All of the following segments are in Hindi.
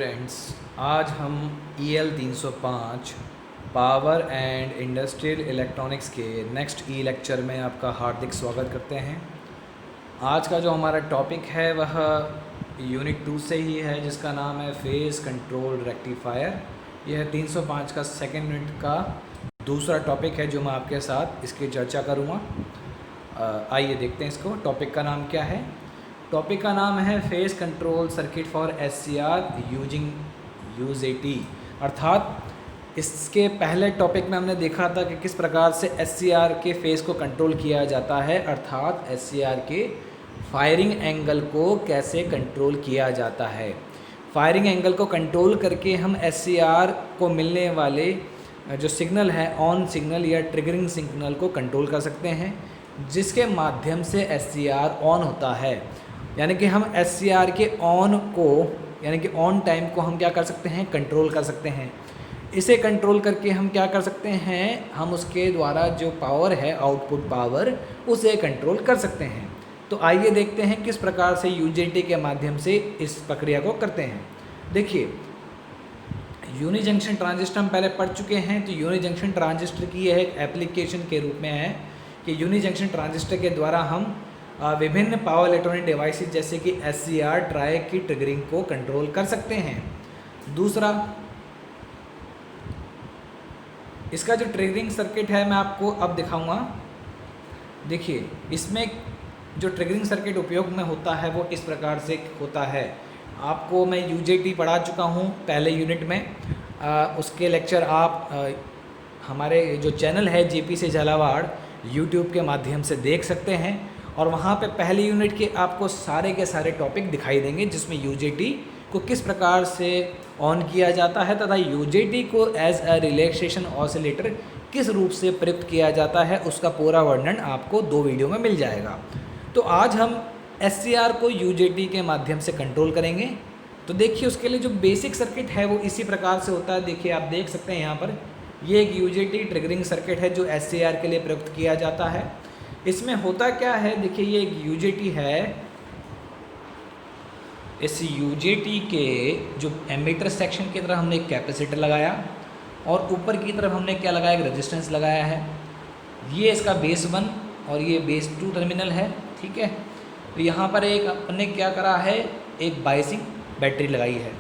फ्रेंड्स, आज हम EL 305 power and industrial electronics के नेक्स्ट लेक्चर में आपका हार्दिक स्वागत करते हैं। आज का जो हमारा टॉपिक है वह यूनिट 2 से ही है, जिसका नाम है फेज कंट्रोल रेक्टिफायर। यह 305 का सेकेंड यूनिट का दूसरा टॉपिक है जो मैं आपके साथ इसकी चर्चा करूँगा। आइए देखते हैं इसको। टॉपिक का नाम क्या है? टॉपिक का नाम है phase control circuit for SCR using UJT। अर्थात इसके पहले टॉपिक में हमने देखा था कि किस प्रकार से SCR के फेज को कंट्रोल किया जाता है, अर्थात SCR के फायरिंग एंगल को कैसे कंट्रोल किया जाता है। फायरिंग एंगल को कंट्रोल करके हम SCR को मिलने वाले जो सिग्नल है, ऑन सिग्नल या ट्रिगरिंग सिग्नल को कंट्रोल कर सकते हैं, जिसके माध्यम से SCR ऑन होता है। यानी कि हम SCR के ऑन को, यानी कि ऑन टाइम को हम क्या कर सकते हैं, कंट्रोल कर सकते हैं। इसे कंट्रोल करके हम क्या कर सकते हैं, हम उसके द्वारा जो पावर है, आउटपुट पावर, उसे कंट्रोल कर सकते हैं। तो आइए देखते हैं किस प्रकार से UJT के माध्यम से इस प्रक्रिया को करते हैं। देखिए, यूनि जंक्शन ट्रांजिस्टर हम पहले पढ़ चुके हैं। तो यूनि जंक्शन ट्रांजिस्टर की यह एक एप्लीकेशन के रूप में है कि यूनि जंक्शन ट्रांजिस्टर के द्वारा हम विभिन्न पावर इलेक्ट्रॉनिक डिवाइसेस जैसे कि SCR ट्राई की ट्रिगरिंग को कंट्रोल कर सकते हैं। दूसरा, इसका जो ट्रिगरिंग सर्किट है मैं आपको अब दिखाऊंगा। देखिए, इसमें जो ट्रिगरिंग सर्किट उपयोग में होता है वो इस प्रकार से होता है। आपको मैं UJT पढ़ा चुका हूँ पहले यूनिट में। उसके लेक्चर आप हमारे जो चैनल है JP से झालावाड़ YouTube के माध्यम से देख सकते हैं, और वहाँ पे पहले यूनिट के आपको सारे के सारे टॉपिक दिखाई देंगे, जिसमें UJT को किस प्रकार से ऑन किया जाता है तथा UJT को एज अ रिलैक्सेशन ऑसिलेटर किस रूप से प्रयुक्त किया जाता है, उसका पूरा वर्णन आपको 2 वीडियो में मिल जाएगा। तो आज हम SCR को UJT के माध्यम से कंट्रोल करेंगे। तो देखिए, उसके लिए जो बेसिक सर्किट है वो इसी प्रकार से होता है। देखिए, आप देख सकते हैं यहाँ पर ये एक UJT ट्रिगरिंग सर्किट है जो SCR के लिए प्रयुक्त किया जाता है। इसमें होता क्या है, देखिए ये एक UJT है। इस UJT के जो एमीटर सेक्शन की तरफ हमने एक कैपेसिटर लगाया, और ऊपर की तरफ हमने क्या लगाया, एक रेजिस्टेंस लगाया है। ये इसका बेस 1 और ये बेस 2 टर्मिनल है, ठीक है। तो यहाँ पर एक अपने क्या करा है, एक बायसिंग बैटरी लगाई है।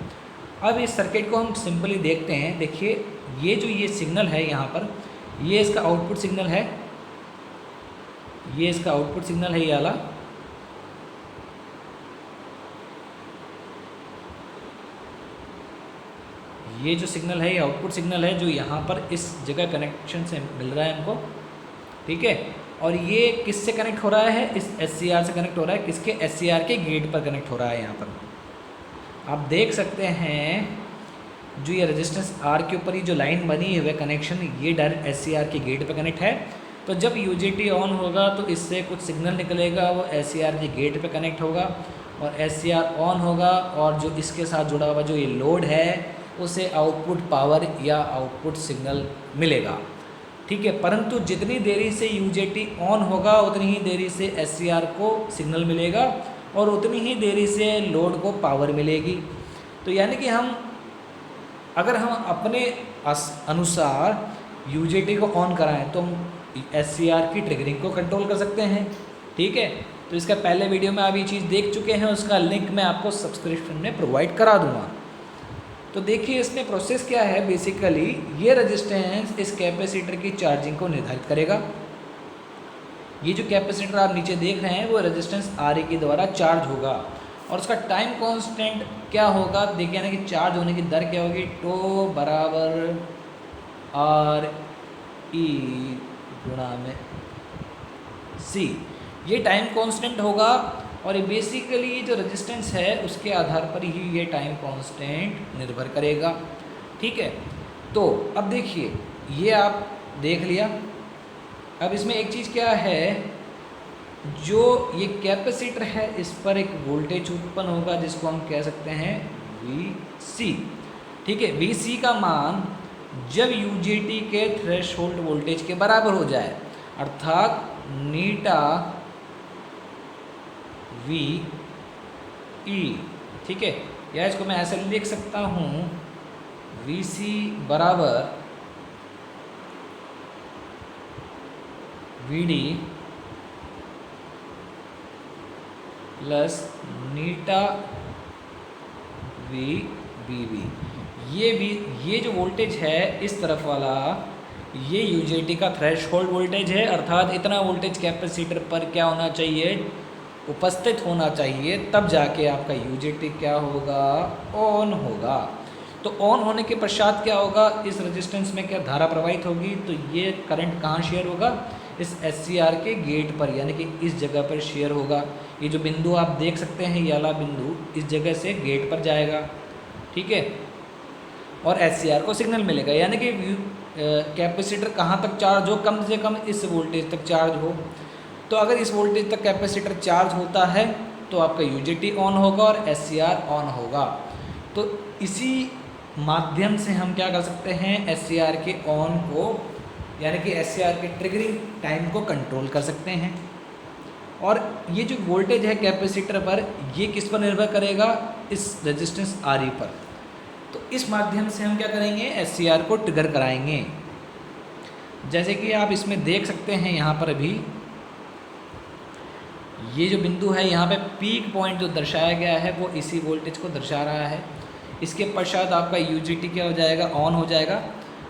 अब इस सर्किट को हम सिंपली देखते हैं। देखिए, ये जो ये सिग्नल है यहाँ पर, ये इसका आउटपुट सिग्नल है, ये इसका आउटपुट सिग्नल है, ये वाला। ये जो सिग्नल है ये आउटपुट सिग्नल है जो यहाँ पर इस जगह कनेक्शन से मिल रहा है हमको, ठीक है। और ये किससे कनेक्ट हो रहा है, इस SCR से कनेक्ट हो रहा है। किसके, SCR के गेट पर कनेक्ट हो रहा है। यहाँ पर आप देख सकते हैं जो ये रेजिस्टेंस R के ऊपर ही जो लाइन बनी है वह कनेक्शन, ये डायरेक्ट SCR के गेट पर कनेक्ट है। तो जब UJT ऑन होगा तो इससे कुछ सिग्नल निकलेगा, वो SCR के गेट पे कनेक्ट होगा, और SCR ऑन होगा, और जो इसके साथ जुड़ा हुआ जो ये लोड है उसे आउटपुट पावर या आउटपुट सिग्नल मिलेगा, ठीक है। परंतु जितनी देरी से UJT ऑन होगा उतनी ही देरी से SCR को सिग्नल मिलेगा, और उतनी ही देरी से लोड को पावर मिलेगी। तो यानी कि अगर हम अपने अनुसार UJT को ऑन कराएं तो हम SCR की ट्रिगरिंग को कंट्रोल कर सकते हैं, ठीक है। तो इसका पहले वीडियो में आप ये चीज़ देख चुके हैं, उसका लिंक मैं आपको सब्सक्रिप्शन में प्रोवाइड करा दूंगा। तो देखिए, इसमें प्रोसेस क्या है। बेसिकली ये रेजिस्टेंस इस कैपेसिटर की चार्जिंग को निर्धारित करेगा। ये जो कैपेसिटर आप नीचे देख रहे हैं वो रेजिस्टेंस RE के द्वारा चार्ज होगा, और उसका टाइम कांस्टेंट क्या होगा, देखिए, यानी कि चार्ज होने की दर क्या होगी, टो बराबर RE गुणा में C। ये टाइम कांस्टेंट होगा, और ये बेसिकली ये जो रेजिस्टेंस है उसके आधार पर ही ये टाइम कांस्टेंट निर्भर करेगा, ठीक है। तो अब देखिए, ये आप देख लिया। अब इसमें एक चीज़ क्या है, जो ये कैपेसिटर है इस पर एक वोल्टेज उत्पन्न होगा जिसको हम कह सकते हैं VC, ठीक है। VC का मान जब UJT के थ्रेशोल्ड वोल्टेज के बराबर हो जाए, अर्थात नीटा VE, ठीक है। या इसको मैं ऐसे लिख सकता हूँ VC बराबर VD प्लस नीटा VBB। ये जो वोल्टेज है इस तरफ वाला, ये यूजेटी का थ्रेशोल्ड वोल्टेज है, अर्थात इतना वोल्टेज कैपेसिटर पर क्या होना चाहिए, उपस्थित होना चाहिए, तब जाके आपका यूजेटी क्या होगा, ऑन होगा। तो ऑन होने के पश्चात क्या होगा, इस रेजिस्टेंस में क्या धारा प्रवाहित होगी, तो ये करंट कहाँ शेयर होगा, इस SCR के गेट पर, यानी कि इस जगह पर शेयर होगा। ये जो बिंदु आप देख सकते हैं, ये वाला बिंदु इस जगह से गेट पर जाएगा, ठीक है, और SCR को सिग्नल मिलेगा, यानी कि कैपेसिटर कहाँ तक चार्ज हो, कम से कम इस वोल्टेज तक चार्ज हो। तो अगर इस वोल्टेज तक कैपेसिटर चार्ज होता है तो आपका यूजेटी ऑन होगा और SCR ऑन होगा। तो इसी माध्यम से हम क्या कर सकते हैं, SCR के ऑन को, यानी कि SCR के ट्रिगरिंग टाइम को कंट्रोल कर सकते हैं। और ये जो वोल्टेज है कैपेसिटर पर, ये किस पर निर्भर करेगा, इस रेजिस्टेंस RE पर। तो इस माध्यम से हम क्या करेंगे, SCR को ट्रिगर कराएंगे। जैसे कि आप इसमें देख सकते हैं, यहाँ पर अभी ये जो बिंदु है, यहाँ पे पीक पॉइंट जो दर्शाया गया है वो इसी वोल्टेज को दर्शा रहा है। इसके पश्चात आपका यूजेटी क्या हो जाएगा, ऑन हो जाएगा,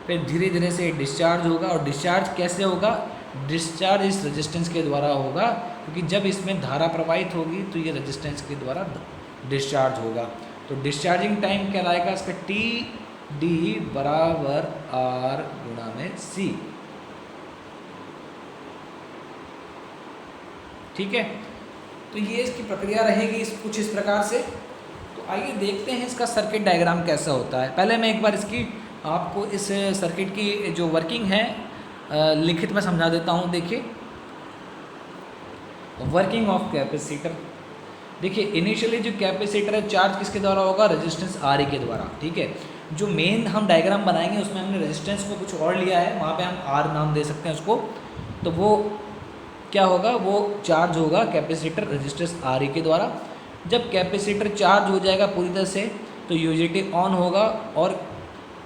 फिर धीरे धीरे से डिस्चार्ज होगा। और डिस्चार्ज कैसे होगा, डिस्चार्ज इस रेजिस्टेंस के द्वारा होगा, क्योंकि जब इसमें धारा प्रवाहित होगी तो ये रेजिस्टेंस के द्वारा डिस्चार्ज होगा। तो डिस्चार्जिंग टाइम क्या आएगा इसका, TD बराबर R गुणा में C, ठीक है। तो ये इसकी प्रक्रिया रहेगी कुछ इस प्रकार से। तो आइए देखते हैं इसका सर्किट डायग्राम कैसा होता है। पहले मैं एक बार इसकी आपको इस सर्किट की जो वर्किंग है लिखित में समझा देता हूँ। देखिए, वर्किंग ऑफ कैपेसिटर। देखिए, इनिशियली जो कैपेसिटर है चार्ज किसके द्वारा होगा, रेजिस्टेंस RE के द्वारा, ठीक है। जो मेन हम डायग्राम बनाएंगे उसमें हमने रेजिस्टेंस को कुछ और लिया है, वहाँ पे हम R नाम दे सकते हैं उसको। तो वो क्या होगा, वो चार्ज होगा कैपेसिटर रेजिस्टेंस RE के द्वारा। जब कैपेसिटर चार्ज हो जाएगा पूरी तरह से तो यूजेटी ऑन होगा, और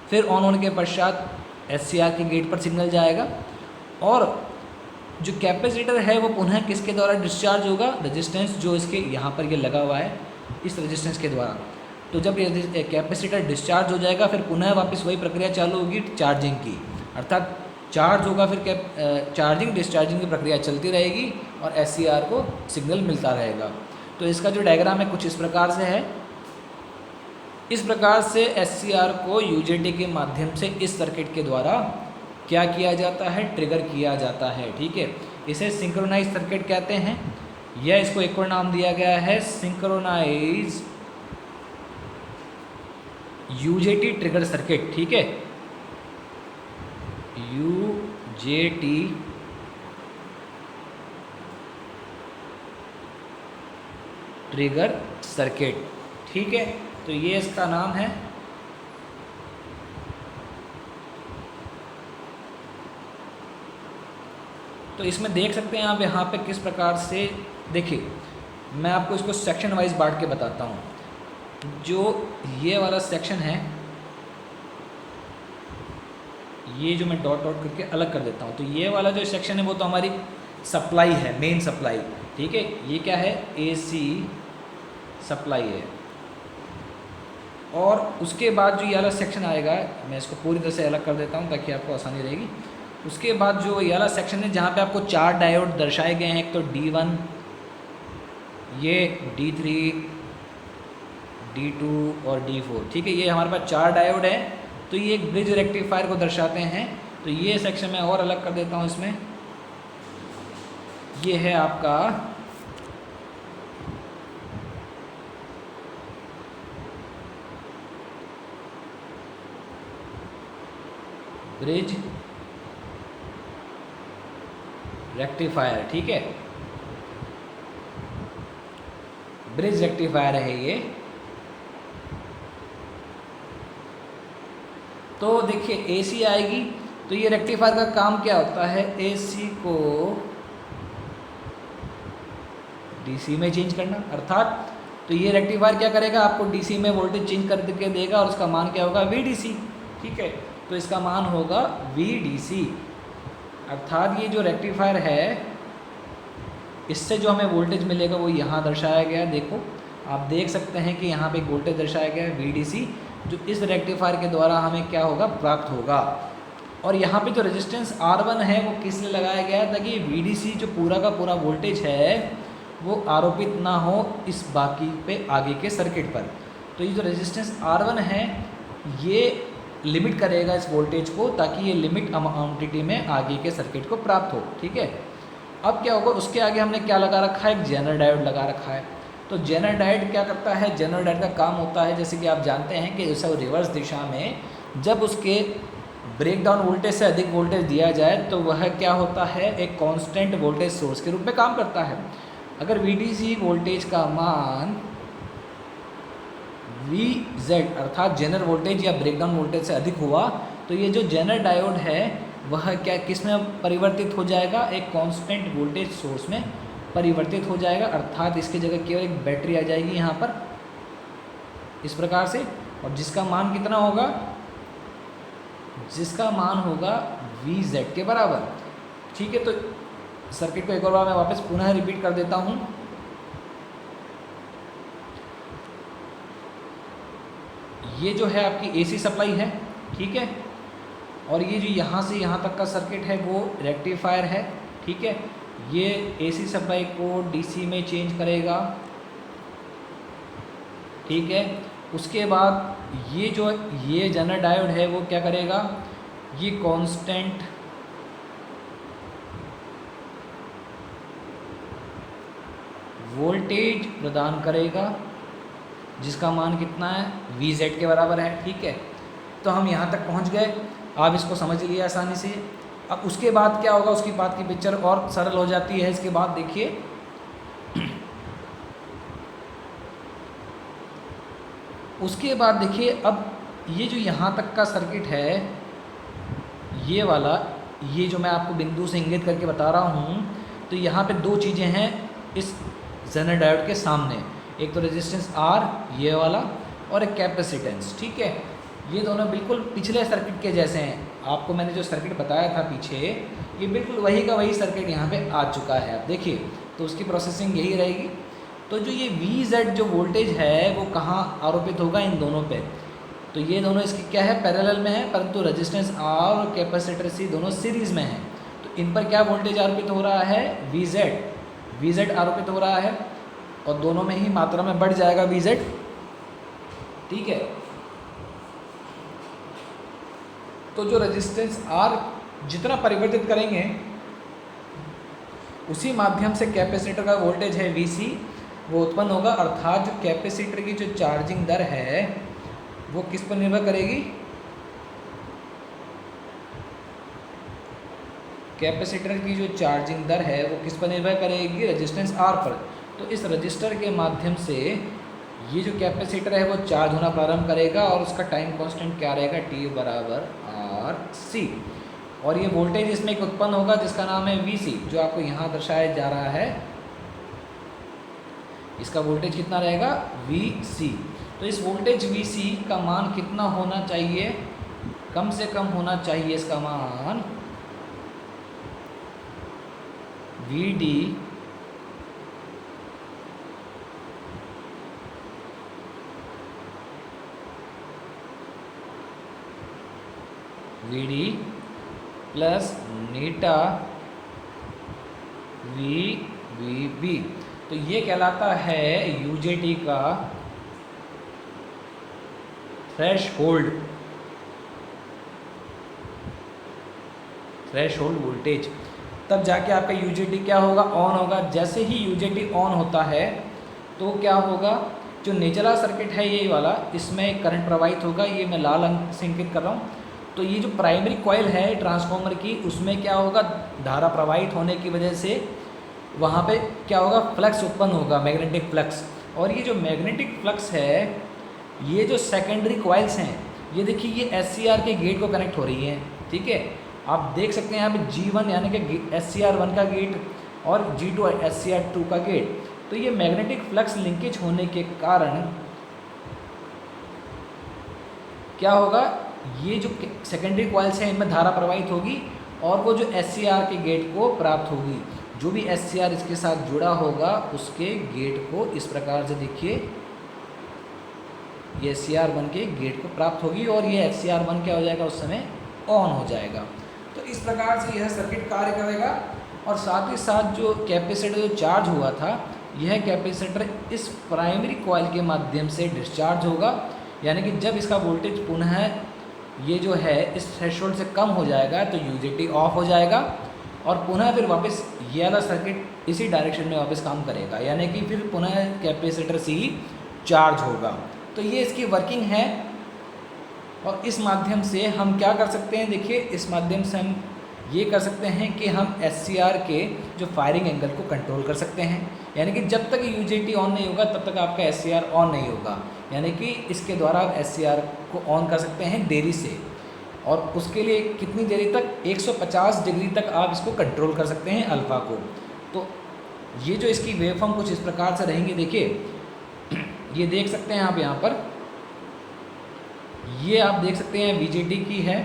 फिर ऑन होने के पश्चात SCR के गेट पर सिग्नल जाएगा, और जो कैपेसिटर है वो पुनः किसके द्वारा डिस्चार्ज होगा, रेजिस्टेंस जो इसके यहाँ पर ये लगा हुआ है इस रेजिस्टेंस के द्वारा। तो जब ये कैपेसिटर डिस्चार्ज हो जाएगा फिर पुनः वापस वही प्रक्रिया चालू होगी चार्जिंग की, अर्थात चार्ज होगा, फिर चार्जिंग डिस्चार्जिंग की प्रक्रिया चलती रहेगी और SCR को सिग्नल मिलता रहेगा। तो इसका जो डायग्राम है कुछ इस प्रकार से है। इस प्रकार से SCR को यूजेटी के माध्यम से इस सर्किट के द्वारा क्या किया जाता है, ट्रिगर किया जाता है, ठीक है। इसे सिंक्रोनाइज सर्किट कहते हैं, या इसको एक और नाम दिया गया है सिंक्रोनाइज यूजेटी ट्रिगर सर्किट, ठीक है। यूजेटी ट्रिगर सर्किट, ठीक है। तो ये इसका नाम है। तो इसमें देख सकते हैं आप यहाँ पे किस प्रकार से, देखिए मैं आपको इसको सेक्शन वाइज बांट के बताता हूँ। जो ये वाला सेक्शन है, ये जो मैं डॉट डॉट करके अलग कर देता हूँ, तो ये वाला जो सेक्शन है वो तो हमारी सप्लाई है, मेन सप्लाई, ठीक है। ये क्या है, AC सप्लाई है। और उसके बाद जो ये वाला सेक्शन आएगा, मैं इसको पूरी तरह से अलग कर देता हूँ ताकि आपको आसानी रहेगी। उसके बाद जो ये वाला सेक्शन है जहाँ पे आपको 4 डायोड दर्शाए गए हैं, एक तो D1, ये D3, D2 और D4, ठीक है। ये हमारे पास 4 डायोड है, तो ये एक ब्रिज रेक्टिफायर को दर्शाते हैं। तो ये सेक्शन मैं और अलग कर देता हूँ इसमें। ये है आपका ब्रिज रेक्टिफायर, ठीक है, ब्रिज रेक्टिफायर है ये। तो देखिए AC आएगी, तो ये रेक्टिफायर का काम क्या होता है, AC को DC में चेंज करना, अर्थात तो ये रेक्टिफायर क्या करेगा, आपको डीसी में वोल्टेज चेंज करके देगा और उसका मान क्या होगा, वीडीसी। ठीक है, तो इसका मान होगा वीडीसी। अर्थात ये जो रेक्टिफायर है इससे जो हमें वोल्टेज मिलेगा वो यहाँ दर्शाया गया है। देखो आप देख सकते हैं कि यहाँ पे एक वोल्टेज दर्शाया गया है वीडीसी, जो इस रेक्टिफायर के द्वारा हमें क्या होगा, प्राप्त होगा। और यहाँ पे जो रेजिस्टेंस R1 है वो किस लिए लगाया गया है, ताकि वीडीसी जो पूरा का पूरा वोल्टेज है वो आरोपित ना हो इस बाकी पे आगे के सर्किट पर। तो ये जो रेजिस्टेंस R1 है ये लिमिट करेगा इस वोल्टेज को, ताकि ये लिमिट क्वांटिटी में आगे के सर्किट को प्राप्त हो। ठीक है, अब क्या होगा, उसके आगे हमने क्या लगा रखा है, एक जेनर डायोड लगा रखा है। तो जेनर डायोड क्या करता है, जेनर डायोड का काम होता है, जैसे कि आप जानते हैं कि उसे रिवर्स दिशा में जब उसके ब्रेकडाउन वोल्टेज से अधिक वोल्टेज दिया जाए तो वह क्या होता है, एक कांस्टेंट वोल्टेज सोर्स के रूप में काम करता है। अगर वीडीसी वोल्टेज का मान VZ अर्थात जेनर वोल्टेज या ब्रेकडाउन वोल्टेज से अधिक हुआ तो ये जो जेनर डायोड है वह क्या किस में परिवर्तित हो जाएगा, एक कांस्टेंट वोल्टेज सोर्स में परिवर्तित हो जाएगा। अर्थात इसकी जगह केवल एक बैटरी आ जाएगी यहाँ पर इस प्रकार से, और जिसका मान कितना होगा, जिसका मान होगा VZ के बराबर। ठीक है, तो सर्किट को एक और बार मैं वापस पुनः रिपीट कर देता हूँ। ये जो है आपकी AC सप्लाई है, ठीक है, और ये जो यहाँ से यहाँ तक का सर्किट है वो रेक्टिफायर है। ठीक है, ये AC सप्लाई को DC में चेंज करेगा। ठीक है, उसके बाद ये जेनर डायोड है वो क्या करेगा, ये कांस्टेंट वोल्टेज प्रदान करेगा जिसका मान कितना है, VZ के बराबर है। ठीक है, तो हम यहाँ तक पहुँच गए, आप इसको समझ लिए आसानी से। अब उसके बाद क्या होगा, उसकी बात की पिक्चर और सरल हो जाती है। इसके बाद देखिए उसके बाद देखिए, अब ये जो यहाँ तक का सर्किट है ये वाला, ये जो मैं आपको बिंदु से इंगित करके बता रहा हूँ, तो यहाँ पे दो चीज़ें हैं इस जेनर डायोड के सामने, एक तो रेजिस्टेंस R ये वाला और एक कैपेसिटेंस। ठीक है, ये दोनों बिल्कुल पिछले सर्किट के जैसे हैं। आपको मैंने जो सर्किट बताया था पीछे, ये बिल्कुल वही का वही सर्किट यहाँ पे आ चुका है। आप देखिए, तो उसकी प्रोसेसिंग यही रहेगी। तो जो ये VZ जो वोल्टेज है वो कहाँ आरोपित होगा, इन दोनों पे। तो ये दोनों इसकी क्या है, पैरेलल में है, परंतु रेजिस्टेंस R और कैपेसिटर C दोनों सीरीज़ में है। तो इन पर क्या वोल्टेज आरोपित हो रहा है, VZ आरोपित हो रहा है, और दोनों में ही मात्रा में बढ़ जाएगा VZ। ठीक है, तो जो रेजिस्टेंस R जितना परिवर्तित करेंगे उसी माध्यम से कैपेसिटर का वोल्टेज है VC वो उत्पन्न होगा। अर्थात जो कैपेसिटर की जो चार्जिंग दर है वो किस पर निर्भर करेगी, कैपेसिटर की जो चार्जिंग दर है वो किस पर निर्भर करेगी, रेजिस्टेंस R पर। तो इस रजिस्टर के माध्यम से ये जो कैपेसिटर है वो चार्ज होना प्रारंभ करेगा और उसका टाइम कांस्टेंट क्या रहेगा, T बराबर RC। और ये वोल्टेज इसमें एक उत्पन्न होगा जिसका नाम है VC, जो आपको यहाँ दर्शाया जा रहा है। इसका वोल्टेज कितना रहेगा, VC। तो इस वोल्टेज VC का मान कितना होना चाहिए, कम से कम होना चाहिए इसका मान VD प्लस नीटा VBB। तो ये कहलाता है UJT का थ्रेशहोल्ड वोल्टेज। तब जाके आपका UJT क्या होगा, ऑन होगा। जैसे ही UJT ऑन होता है तो क्या होगा, जो निचला सर्किट है ये वाला, इसमें करंट प्रवाहित होगा। ये मैं लाल अंक से इंगित कर रहा हूँ। तो ये जो प्राइमरी कॉइल है ट्रांसफार्मर की, उसमें क्या होगा, धारा प्रवाहित होने की वजह से वहाँ पे क्या होगा, फ्लक्स उत्पन्न होगा, मैग्नेटिक फ्लक्स। और ये जो मैग्नेटिक फ्लक्स है, ये जो सेकेंडरी कॉइल्स हैं, ये देखिए ये SCR के गेट को कनेक्ट हो रही हैं। ठीक है, आप देख सकते हैं यहाँ पे G1 यानी कि SCR1 का गेट और G2 SCR2 का गेट। तो ये मैग्नेटिक फ्लक्स लिंकेज होने के कारण क्या होगा, ये जो सेकेंडरी कॉइल्स हैं इनमें धारा प्रवाहित होगी और वो जो SCR के गेट को प्राप्त होगी। जो भी SCR इसके साथ जुड़ा होगा उसके गेट को इस प्रकार से देखिए, ये SCR1 के गेट को प्राप्त होगी और ये SCR1 क्या हो जाएगा, उस समय ऑन हो जाएगा। तो इस प्रकार से यह सर्किट कार्य करेगा। और साथ ही साथ जो कैपेसिटर जो चार्ज हुआ था, यह कैपेसिटर इस प्राइमरी कॉइल के माध्यम से डिस्चार्ज होगा, यानी कि जब इसका वोल्टेज पुनः ये जो है इस थ्रेशोल्ड से कम हो जाएगा तो UJT ऑफ हो जाएगा और पुनः फिर वापस ये वाला सर्किट इसी डायरेक्शन में वापस काम करेगा, यानी कि फिर पुनः कैपेसिटर से ही चार्ज होगा। तो ये इसकी वर्किंग है। और इस माध्यम से हम क्या कर सकते हैं, देखिए इस माध्यम से हम ये कर सकते हैं कि हम SCR के जो फायरिंग एंगल को कंट्रोल कर सकते हैं, यानी कि जब तक UJT ऑन नहीं होगा तब तक आपका SCR ऑन नहीं होगा, यानी कि इसके द्वारा आप SCR को ऑन कर सकते हैं देरी से। और उसके लिए कितनी देरी तक, 150 डिग्री तक आप इसको कंट्रोल कर सकते हैं अल्फ़ा को। तो ये जो इसकी वेवफॉर्म कुछ इस प्रकार से रहेंगी, देखिए ये देख सकते हैं आप यहाँ पर, ये आप देख सकते हैं VJT की है,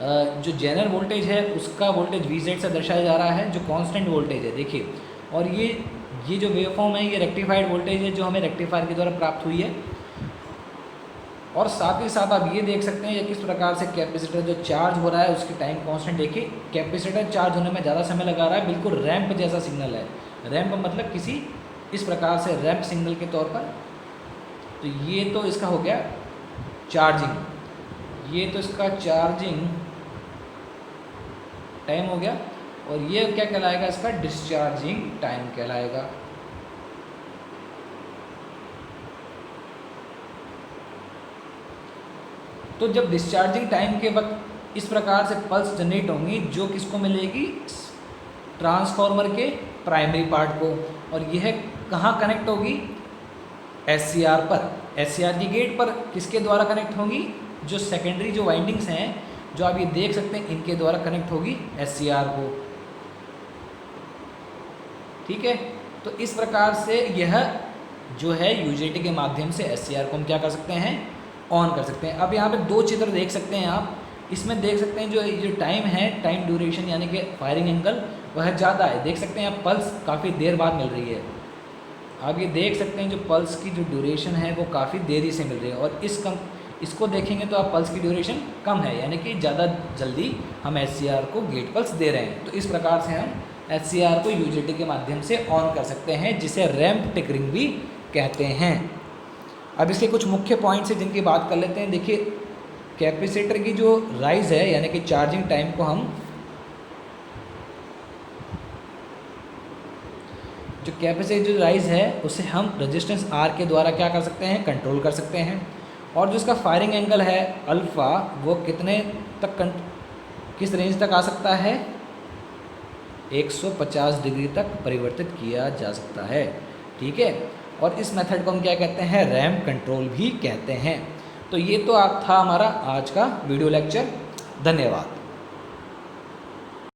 जो जनरल वोल्टेज है उसका वोल्टेज VZ से दर्शाया जा रहा है, जो कांस्टेंट वोल्टेज है देखिए। और ये जो वेवफॉर्म है ये रेक्टिफाइड वोल्टेज है जो हमें रेक्टिफायर के द्वारा प्राप्त हुई है। और साथ ही साथ आप ये देख सकते हैं ये किस प्रकार से कैपेसिटर जो चार्ज हो रहा है उसकी टाइम कांस्टेंट देखिए, कैपेसिटर चार्ज होने में ज़्यादा समय लगा रहा है, बिल्कुल रैंप जैसा सिग्नल है। रैंप मतलब किसी इस प्रकार से रैंप सिग्नल के तौर पर। तो ये तो इसका हो गया चार्जिंग, ये तो इसका चार्जिंग टाइम हो गया। और ये क्या कहलाएगा, इसका डिस्चार्जिंग टाइम कहलाएगा। तो जब डिस्चार्जिंग टाइम के वक्त इस प्रकार से पल्स जनरेट होंगी, जो किसको मिलेगी, ट्रांसफार्मर के प्राइमरी पार्ट को। और यह कहाँ कनेक्ट होगी, SCR पर, SCR की गेट पर। किसके द्वारा कनेक्ट होगी, जो सेकेंडरी जो वाइंडिंग्स हैं जो आप ये देख सकते हैं इनके द्वारा कनेक्ट होगी SCR को। ठीक है, तो इस प्रकार से यह जो है UJT के माध्यम से SCR को हम क्या कर सकते हैं, ऑन कर सकते हैं। अब यहाँ पे दो चित्र देख सकते हैं आप, इसमें देख सकते हैं जो टाइम है, टाइम ड्यूरेशन यानी कि फायरिंग एंगल वह ज़्यादा है। देख सकते हैं आप पल्स काफ़ी देर बाद मिल रही है। आप ये देख सकते हैं जो पल्स की जो ड्यूरेशन है वो काफ़ी देरी से मिल रही है। और इसको देखेंगे तो आप पल्स की ड्यूरेशन कम है, यानी कि ज़्यादा जल्दी हम SCR को गेट पल्स दे रहे हैं। तो इस प्रकार से हम SCR को UJT के माध्यम से ऑन कर सकते हैं, जिसे रैंप टिकरिंग भी कहते हैं। अब इसके कुछ मुख्य पॉइंट्स हैं जिनकी बात कर लेते हैं। देखिए कैपेसिटर की जो राइज है यानी कि चार्जिंग टाइम को हम, जो कैपेसिटर जो राइज है उसे हम रेजिस्टेंस R के द्वारा क्या कर सकते हैं, कंट्रोल कर सकते हैं। और जो इसका फायरिंग एंगल है अल्फ़ा, वो कितने तक किस रेंज तक आ सकता है, 150 डिग्री तक परिवर्तित किया जा सकता है। ठीक है, और इस मेथड को हम क्या कहते हैं, रैंप कंट्रोल भी कहते हैं। तो ये तो था हमारा आज का वीडियो लेक्चर। धन्यवाद।